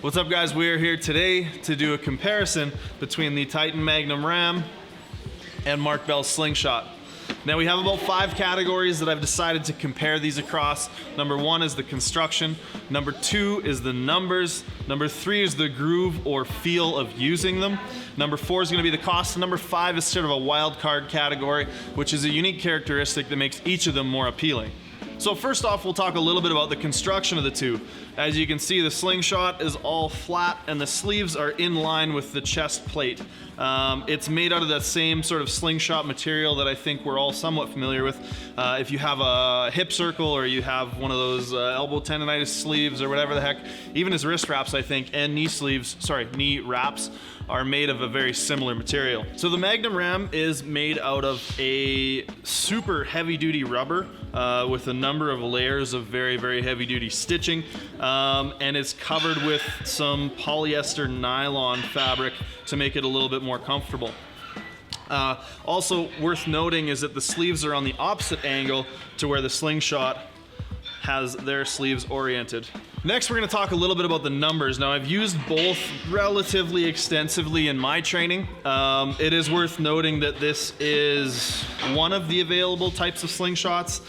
What's up, guys? We are here today to do a comparison between the Titan Magnum Ram and Mark Bell's Slingshot. Now, we have about 5 categories that I've decided to compare these across. Number 1 is the construction. Number 2 is the numbers. Number 3 is the groove or feel of using them. Number 4 is going to be the cost. And number 5 is sort of a wild card category, which is a unique characteristic that makes each of them more appealing. So first off, we'll talk a little bit about the construction of the two. As you can see, the Slingshot is all flat and the sleeves are in line with the chest plate. It's made out of that same sort of Slingshot material that I think we're all somewhat familiar with. If you have a hip circle or you have one of those elbow tendonitis sleeves or whatever the heck, even his wrist wraps, I think, and knee wraps are made of a very similar material. So the Magnum Ram is made out of a super heavy duty rubber with a number of layers of very, very heavy duty stitching, and it's covered with some polyester nylon fabric to make it a little bit more comfortable. Also worth noting is that the sleeves are on the opposite angle to where the Slingshot has their sleeves oriented. Next, we're going to talk a little bit about the numbers. Now, I've used both relatively extensively in my training. It is worth noting that this is one of the available types of Slingshots.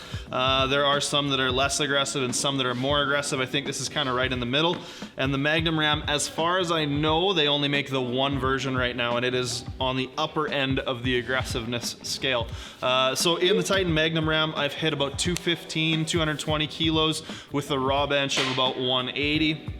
There are some that are less aggressive and some that are more aggressive. I think this is kind of right in the middle. And the Magnum Ram, as far as I know, they only make the one version right now, and it is on the upper end of the aggressiveness scale. So in the Titan Magnum Ram, I've hit about 215, 220 kilos with a raw bench of about 180.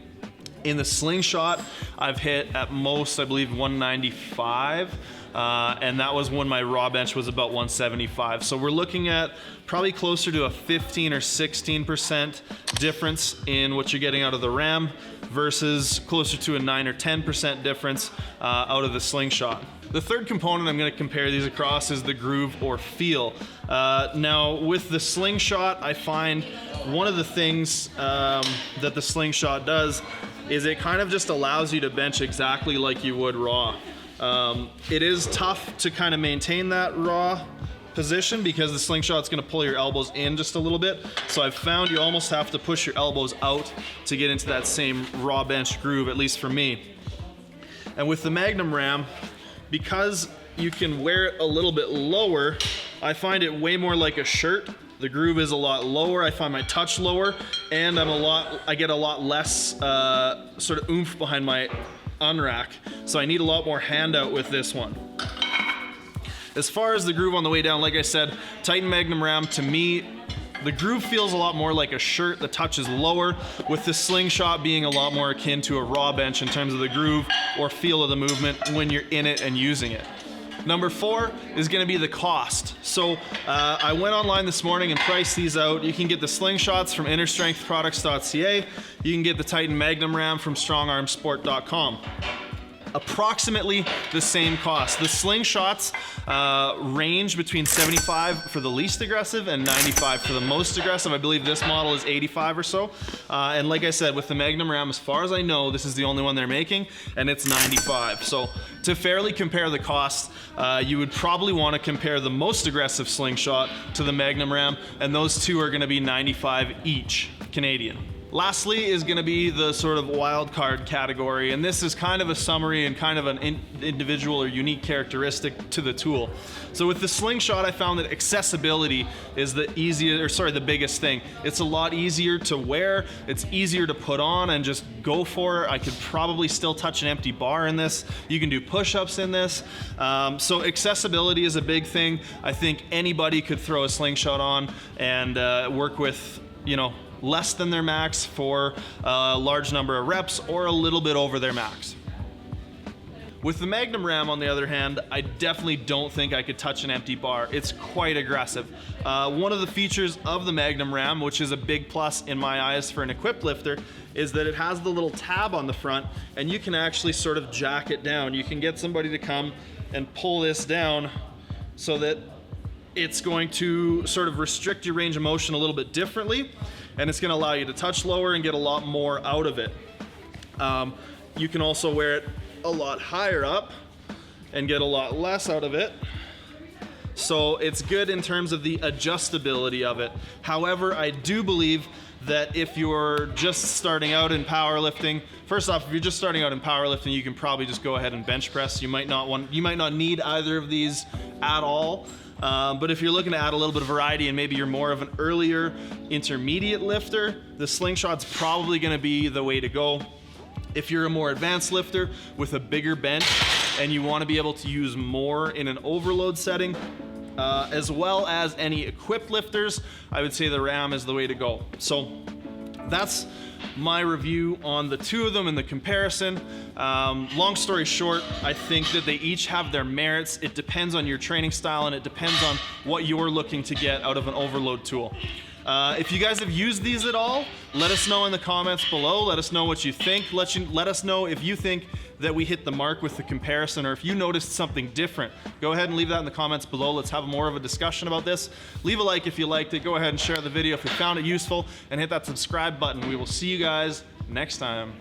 In the Slingshot, I've hit at most, I believe, 195. And that was when my raw bench was about 175. So we're looking at probably closer to a 15 or 16% difference in what you're getting out of the Ram versus closer to a 9 or 10% difference out of the Slingshot. The third component I'm going to compare these across is the groove or feel. Now, with the Slingshot, I find one of the things that the Slingshot does is it kind of just allows you to bench exactly like you would raw. It is tough to kind of maintain that raw position because the Slingshot's going to pull your elbows in just a little bit. So I've found you almost have to push your elbows out to get into that same raw bench groove, at least for me. And with the Magnum Ram, because you can wear it a little bit lower, I find it way more like a shirt. The groove is a lot lower. I find my touch lower, and I get a lot less sort of oomph behind my unrack. So I need a lot more handout with this one. As far as the groove on the way down, like I said, Titan Magnum Ram, to me, the groove feels a lot more like a shirt. The touch is lower, with the Slingshot being a lot more akin to a raw bench in terms of the groove or feel of the movement when you're in it and using it. Number 4 is going to be the cost. So I went online this morning and priced these out. You can get the Slingshots from innerstrengthproducts.ca. You can get the Titan Magnum Ram from strongarmsport.com. Approximately the same cost. The Slingshots range between 75 for the least aggressive and 95 for the most aggressive. I believe this model is 85 or so. And like I said, with the Magnum Ram, as far as I know, this is the only one they're making, and it's 95. So to fairly compare the cost, you would probably want to compare the most aggressive Slingshot to the Magnum Ram, and those two are going to be 95 each Canadian. Lastly is going to be the sort of wild card category, and this is kind of a summary and kind of an individual or unique characteristic to the tool. So with the Slingshot, I found that accessibility is the biggest thing. It's a lot easier to wear, it's easier to put on and just go for it. I could probably still touch an empty bar in this. You can do push-ups in this. So accessibility is a big thing. I think anybody could throw a Slingshot on and work with, less than their max for a large number of reps or a little bit over their max. With the Magnum Ram, on the other hand, I definitely don't think I could touch an empty bar. It's quite aggressive. One of the features of the Magnum Ram, which is a big plus in my eyes for an equipped lifter, is that it has the little tab on the front, and you can actually sort of jack it down. You can get somebody to come and pull this down so that it's going to sort of restrict your range of motion a little bit differently, and it's going to allow you to touch lower and get a lot more out of it. You can also wear it a lot higher up and get a lot less out of it. So it's good in terms of the adjustability of it. However, I do believe that if you're just starting out in powerlifting, first off, if you're just starting out in powerlifting, you can probably just go ahead and bench press. You might not need either of these at all. But if you're looking to add a little bit of variety and maybe you're more of an earlier intermediate lifter, the slingshot's probably gonna be the way to go. If you're a more advanced lifter with a bigger bench and you wanna be able to use more in an overload setting, as well as any equipped lifters, I would say the RAM is the way to go. So that's my review on the two of them and the comparison. Long story short, I think that they each have their merits. It depends on your training style and it depends on what you're looking to get out of an overload tool. If you guys have used these at all, let us know in the comments below. Let us know what you think. Let us know if you think that we hit the mark with the comparison, or if you noticed something different. Go ahead and leave that in the comments below. Let's have more of a discussion about this. Leave a like if you liked it. Go ahead and share the video if you found it useful, and hit that subscribe button. We will see you guys next time.